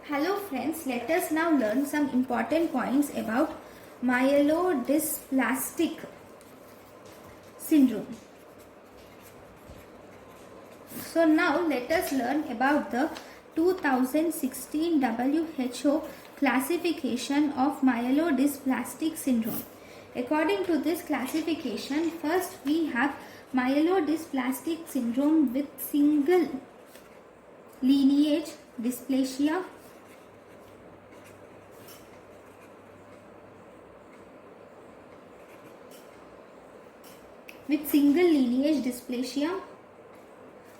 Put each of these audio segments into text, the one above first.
Hello friends, let us now learn some important points about myelodysplastic syndrome. So now let us learn about the 2016 WHO classification of myelodysplastic syndrome. According to this classification, first we have myelodysplastic syndrome with single lineage dysplasia,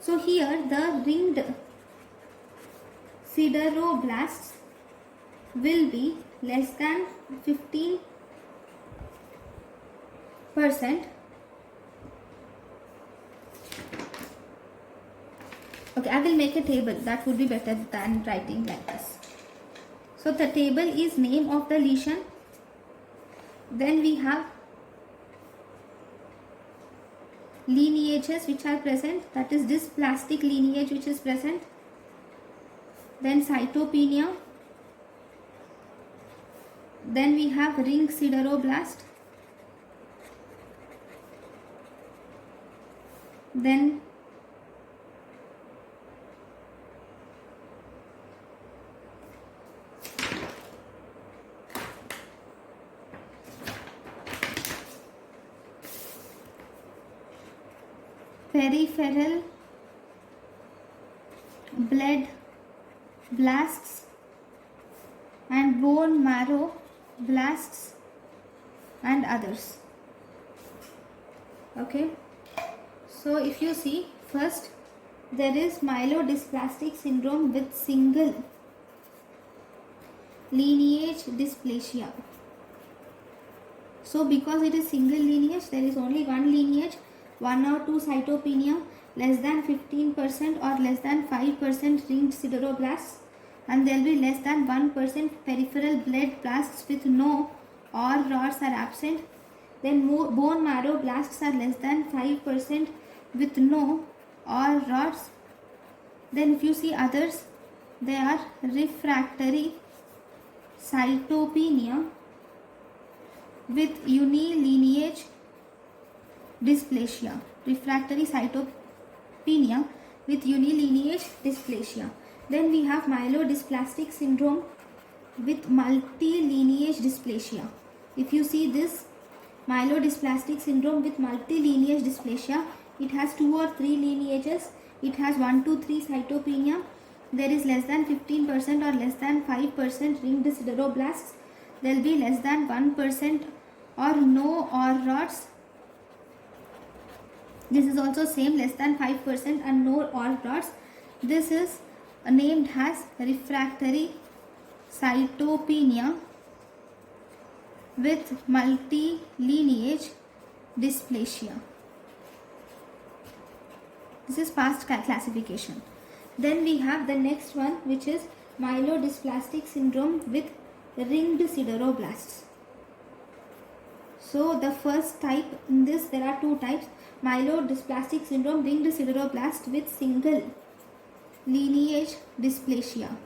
So here the ringed sideroblasts will be less than 15%. Okay, I will make a table. That would be better than writing like this. So the table is name of the lesion. Then we have lineages which are present, that is dysplastic lineage which is present. Then cytopenia. Then we have ring sideroblast. Then peripheral blood blasts and bone marrow blasts and others. Okay, so if you see, first there is myelodysplastic syndrome with single lineage dysplasia. So because it is single lineage, there is only one lineage, 1 or 2 cytopenia, less than 15% or less than 5% ringed sideroblasts, and there will be less than 1% peripheral blood blasts with no or rods are absent. Then bone marrow blasts are less than 5% with no or rods. Then if you see others, they are refractory cytopenia with unilineage dysplasia. Refractory cytopenia with unilineage dysplasia. Then we have myelodysplastic syndrome with multilineage dysplasia. If you see this myelodysplastic syndrome with multilineage dysplasia, it has 2 or 3 lineages. It has 1 to 3 cytopenia. There is less than 15% or less than 5% ringed sideroblasts. There will be less than 1% or no or rods. This is also same, less than 5% and no or rods. This is named as refractory cytopenia with multilineage dysplasia. This is past classification. Then we have the next one, which is myelodysplastic syndrome with ringed sideroblasts. So the first type, in this there are 2 types: myelodysplastic syndrome ringed sideroblast with single lineage dysplasia.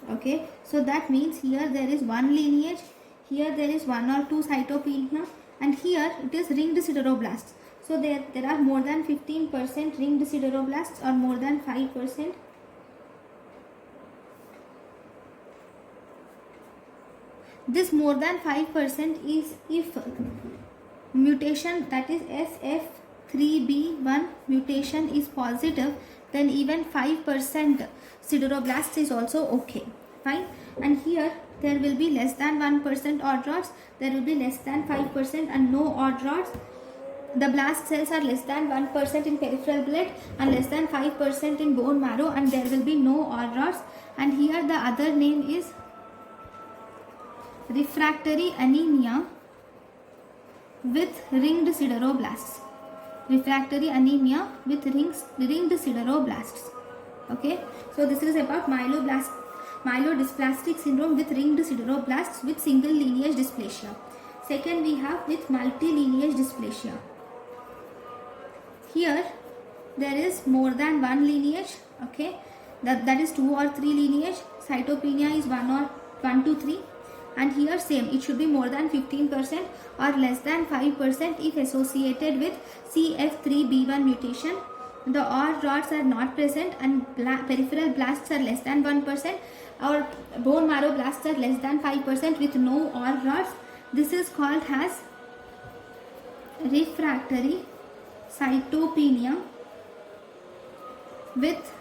Okay, so that means here there is one lineage, here there is 1 or 2 cytopenia, and here it is ringed sideroblasts. So there are more than 15% ringed sideroblasts or more than 5%. This more than 5% is if mutation, that is SF3B1 mutation is positive, then even 5% sideroblasts is also okay. Fine. And here there will be less than 1% odd rods, there will be less than 5% and no odd rods. The blast cells are less than 1% in peripheral blood and less than 5% in bone marrow, and there will be no odd rods. And here the other name is refractory anemia with ringed sideroblasts. Refractory anemia with ringed sideroblasts. Okay, so this is about myelodysplastic syndrome with ringed sideroblasts with single lineage dysplasia. Second, we have with multilineage dysplasia. Here there is more than one lineage. Okay, that is 2 or 3 lineage. Cytopenia is 1 to 3. And here same, it should be more than 15% or less than 5% if associated with CF3B1 mutation. The OR rods are not present and peripheral blasts are less than 1% or bone marrow blasts are less than 5% with no OR rods. This is called as refractory cytopenia with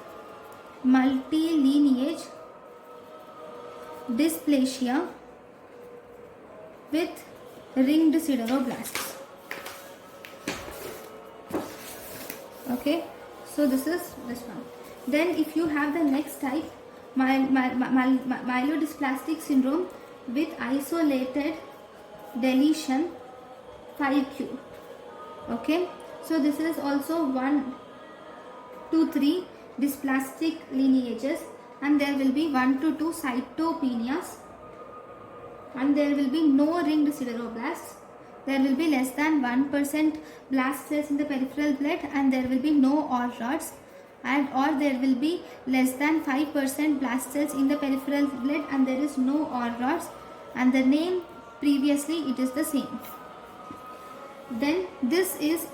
multilineage dysplasia with ringed sideroblasts. Okay, so this is this one. Then if you have the next type, myelodysplastic syndrome with isolated deletion 5q. Okay, so this is also 1 to 3 dysplastic lineages, and there will be 1 to 2 cytopenias, and there will be no ringed sideroblasts. There will be less than 1% blast cells in the peripheral blood, and there will be no OR rods, and or there will be less than 5% blast cells in the peripheral blood and there is no OR rods, and the name previously it is the same. Then this is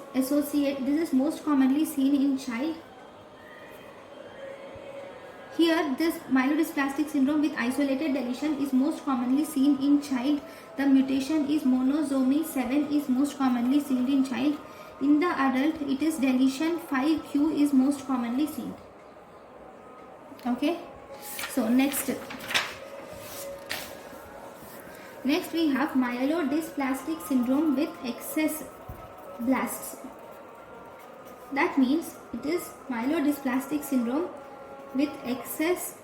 most commonly seen in child. Here this myelodysplastic syndrome with isolated deletion is most commonly seen in child. The mutation is monosomy 7 is most commonly seen in child. In the adult it is deletion 5q is most commonly seen. Okay, so next we have myelodysplastic syndrome with excess blasts. That means it is myelodysplastic syndrome with excess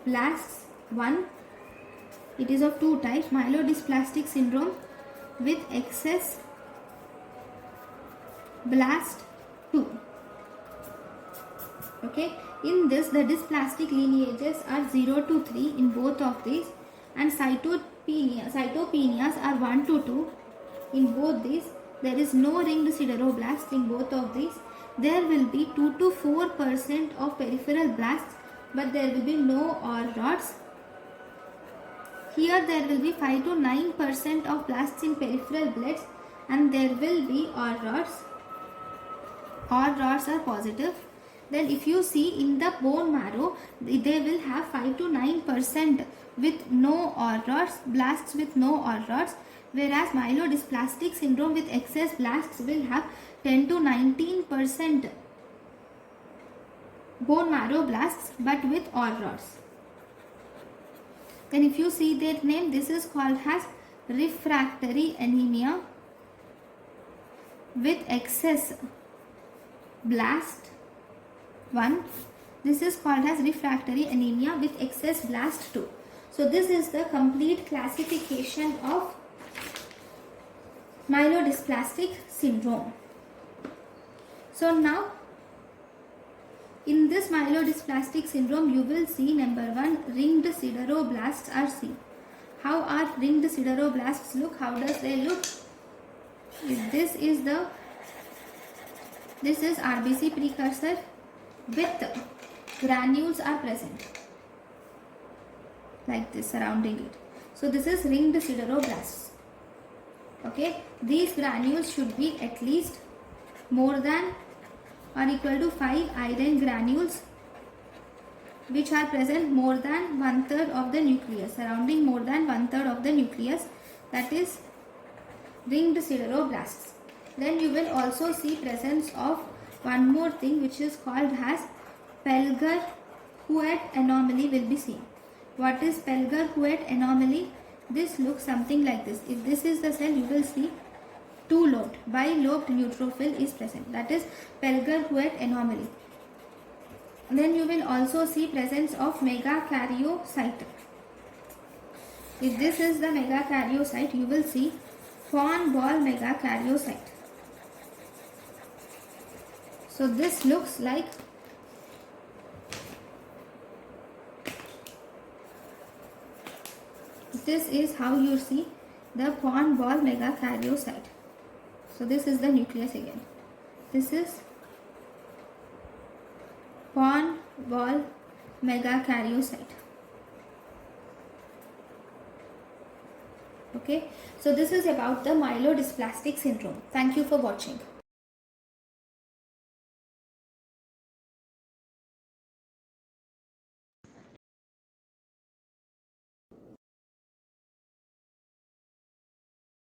blasts 1. It is of 2 types. Myelodysplastic syndrome with excess blast 2. Okay, in this the dysplastic lineages are 0 to 3 in both of these, and cytopenias are 1 to 2 in both these. There is no ringed sideroblasts in both of these. There will be 2 to 4% of peripheral blasts, but there will be no OR rods. Here there will be 5 to 9% of blasts in peripheral bloods, and there will be OR rods. OR rods are positive. Then if you see in the bone marrow, they will have 5 to 9% with no OR rods, blasts with no OR rods, whereas myelodysplastic syndrome with excess blasts will have 10 to 19% bone marrow blasts but with OR rods. Then if you see their name, this is called as refractory anemia with excess blast 1. This is called as refractory anemia with excess blast 2. So this is the complete classification of myelodysplastic syndrome. So now in this myelodysplastic syndrome you will see number 1, ringed sideroblasts are seen. How are ringed sideroblasts look? How does they look? This is RBC precursor with granules are present like this surrounding it. So this is ringed sideroblasts. Okay, these granules should be at least more than or equal to 5 iron granules which are present more than 1/3 of the nucleus, surrounding more than 1/3 of the nucleus, that is ringed sideroblasts. Then you will also see presence of one more thing which is called as Pelger-Huet anomaly will be seen. What is Pelger-Huet anomaly? This looks something like this. If this is the cell, you will see two-lobed, bilobed neutrophil is present. That is Pelger-Huet anomaly. Then you will also see presence of megakaryocyte. If this is the megakaryocyte, you will see fawn ball megakaryocyte. So this looks like this is how you see the fawn ball megakaryocyte. So this is the nucleus again. This is fawn ball megakaryocyte. Okay, so this is about the myelodysplastic syndrome. Thank you for watching.